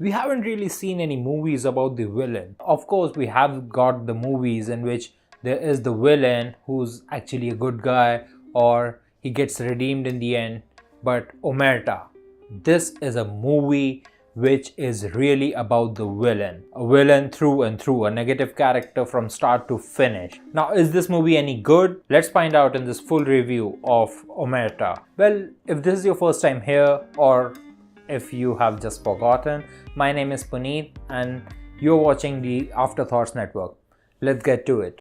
we haven't really seen any movies about the villain. Of course, we have got the movies in which there is the villain who's actually a good guy or he gets redeemed in the end. But Omerta, this is a movie which is really about the villain. A villain through and through, a negative character from start to finish. Now, is this movie any good? Let's find out in this full review of Omerta. Well, if this is your first time here or if you have just forgotten, my name is Puneet and you're watching the Afterthoughts Network. Let's get to it.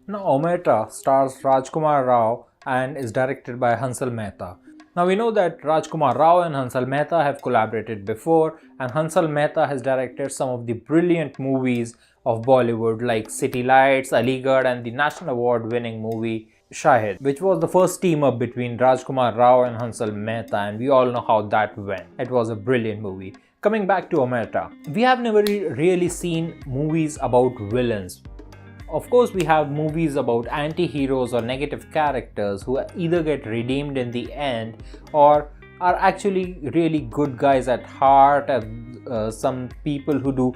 Now, Omerta stars Rajkumar Rao and is directed by Hansal Mehta. Now, we know that Rajkumar Rao and Hansal Mehta have collaborated before, and Hansal Mehta has directed some of the brilliant movies of Bollywood like City Lights, Aligarh, and the National Award winning movie Shahid, which was the first team up between Rajkumar Rao and Hansal Mehta, and we all know how that went. It was a brilliant movie. Coming back to Omerta, we have never really seen movies about villains. Of course, we have movies about anti-heroes or negative characters who either get redeemed in the end or are actually really good guys at heart, and some people who do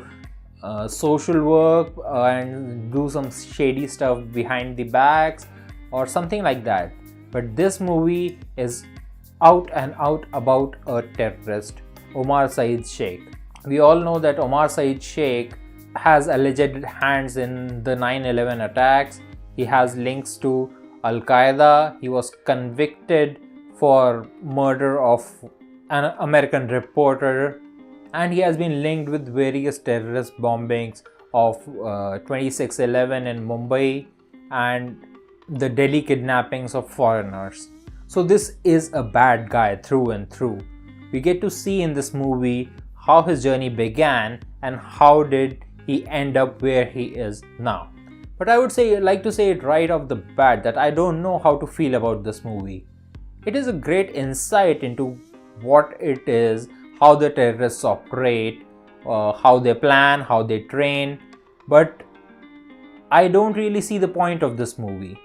social work and do some shady stuff behind the backs or something like that. But this movie is out and out about a terrorist, Omar Saeed Sheikh. We all know that Omar Saeed Sheikh has alleged hands in the 9/11 attacks. He has links to Al-Qaeda. He was convicted for murder of an American reporter, and he has been linked with various terrorist bombings of 26/11 in Mumbai and the Delhi kidnappings of foreigners. So this is a bad guy through and through. We get to see in this movie how his journey began and how did he end up where he is now. But I would like to say it right off the bat that I don't know how to feel about this movie. It is a great insight into what it is, how the terrorists operate, how they plan, how they train, but I don't really see the point of this movie.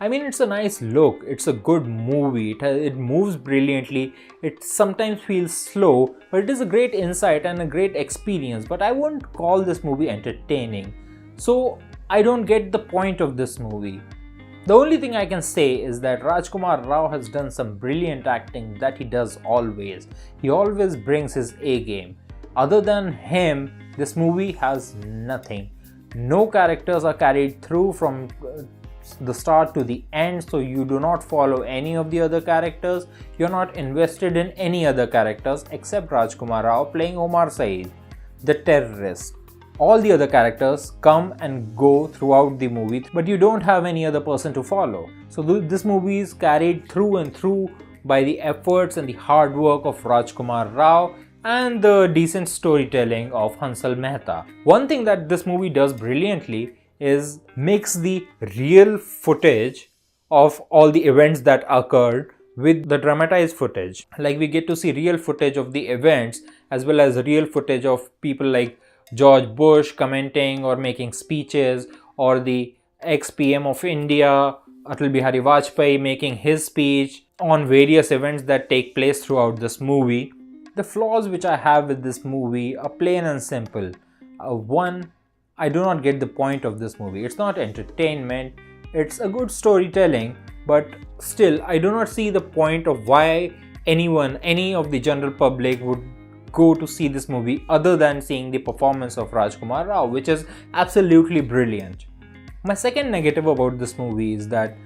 I mean, it's a nice look, it's a good movie, it moves brilliantly, it sometimes feels slow, but it is a great insight and a great experience, but I won't call this movie entertaining. So I don't get the point of this movie. The only thing I can say is that Rajkumar Rao has done some brilliant acting that he does always. He always brings his A game. Other than him, this movie has nothing. No characters are carried through from the start to the end, so you do not follow any of the other characters. You're not invested in any other characters except Rajkumar Rao playing Omar Saeed, the terrorist. All the other characters come and go throughout the movie, but you don't have any other person to follow. So this movie is carried through and through by the efforts and the hard work of Rajkumar Rao and the decent storytelling of Hansal Mehta. One thing that this movie does brilliantly is mix the real footage of all the events that occurred with the dramatized footage. Like, we get to see real footage of the events as well as real footage of people like George Bush commenting or making speeches, or the ex-PM of India, Atal Bihari Vajpayee, making his speech on various events that take place throughout this movie. The flaws which I have with this movie are plain and simple. One, I do not get the point of this movie. It's not entertainment, it's a good storytelling, but still I do not see the point of why any of the general public would go to see this movie other than seeing the performance of Rajkumar Rao, which is absolutely brilliant. My second negative about this movie is that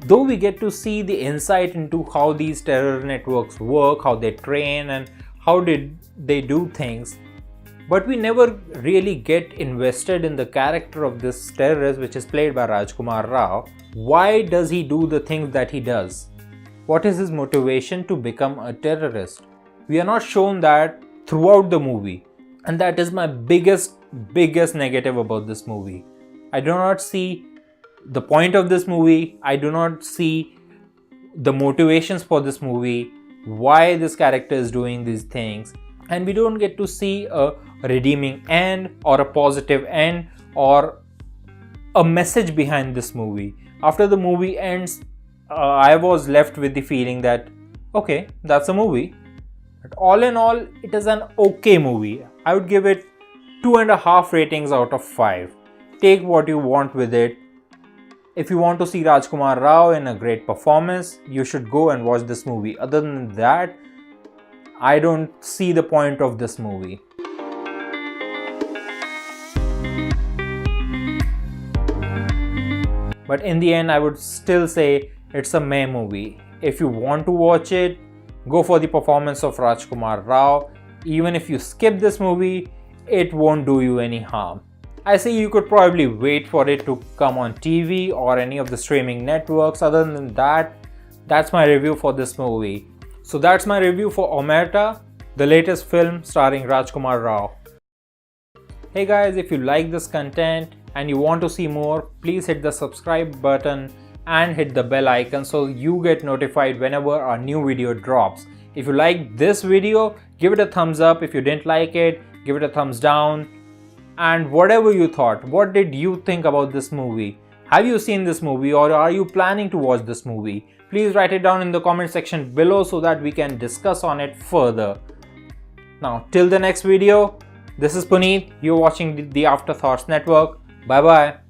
though we get to see the insight into how these terror networks work, how they train and how did they do things, but we never really get invested in the character of this terrorist, which is played by Rajkumar Rao. Why does he do the things that he does? What is his motivation to become a terrorist? We are not shown that throughout the movie, and that is my biggest negative about this movie. I do not see the point of this movie. I do not see the motivations for this movie, why this character is doing these things, and we don't get to see a redeeming end or a positive end or a message behind this movie. After the movie ends, I was left with the feeling that, okay, that's a movie. But all in all, it is an okay movie. I would give it 2.5 ratings out of 5. Take what you want with it. If you want to see Rajkumar Rao in a great performance, you should go and watch this movie. Other than that, I don't see the point of this movie. But in the end, I would still say it's a meh movie. If you want to watch it, go for the performance of Rajkumar Rao. Even if you skip this movie, it won't do you any harm. I say you could probably wait for it to come on TV or any of the streaming networks. Other than that, that's my review for this movie. So that's my review for Omerta, the latest film starring Rajkumar Rao. Hey guys, if you like this content and you want to see more, please hit the subscribe button and hit the bell icon so you get notified whenever a new video drops. If you like this video, give it a thumbs up. If you didn't like it, give it a thumbs down. And whatever you thought, what did you think about this movie? Have you seen this movie or are you planning to watch this movie? Please write it down in the comment section below so that we can discuss on it further. Now, till the next video, this is Puneet. You're watching the Afterthoughts Network. Bye bye.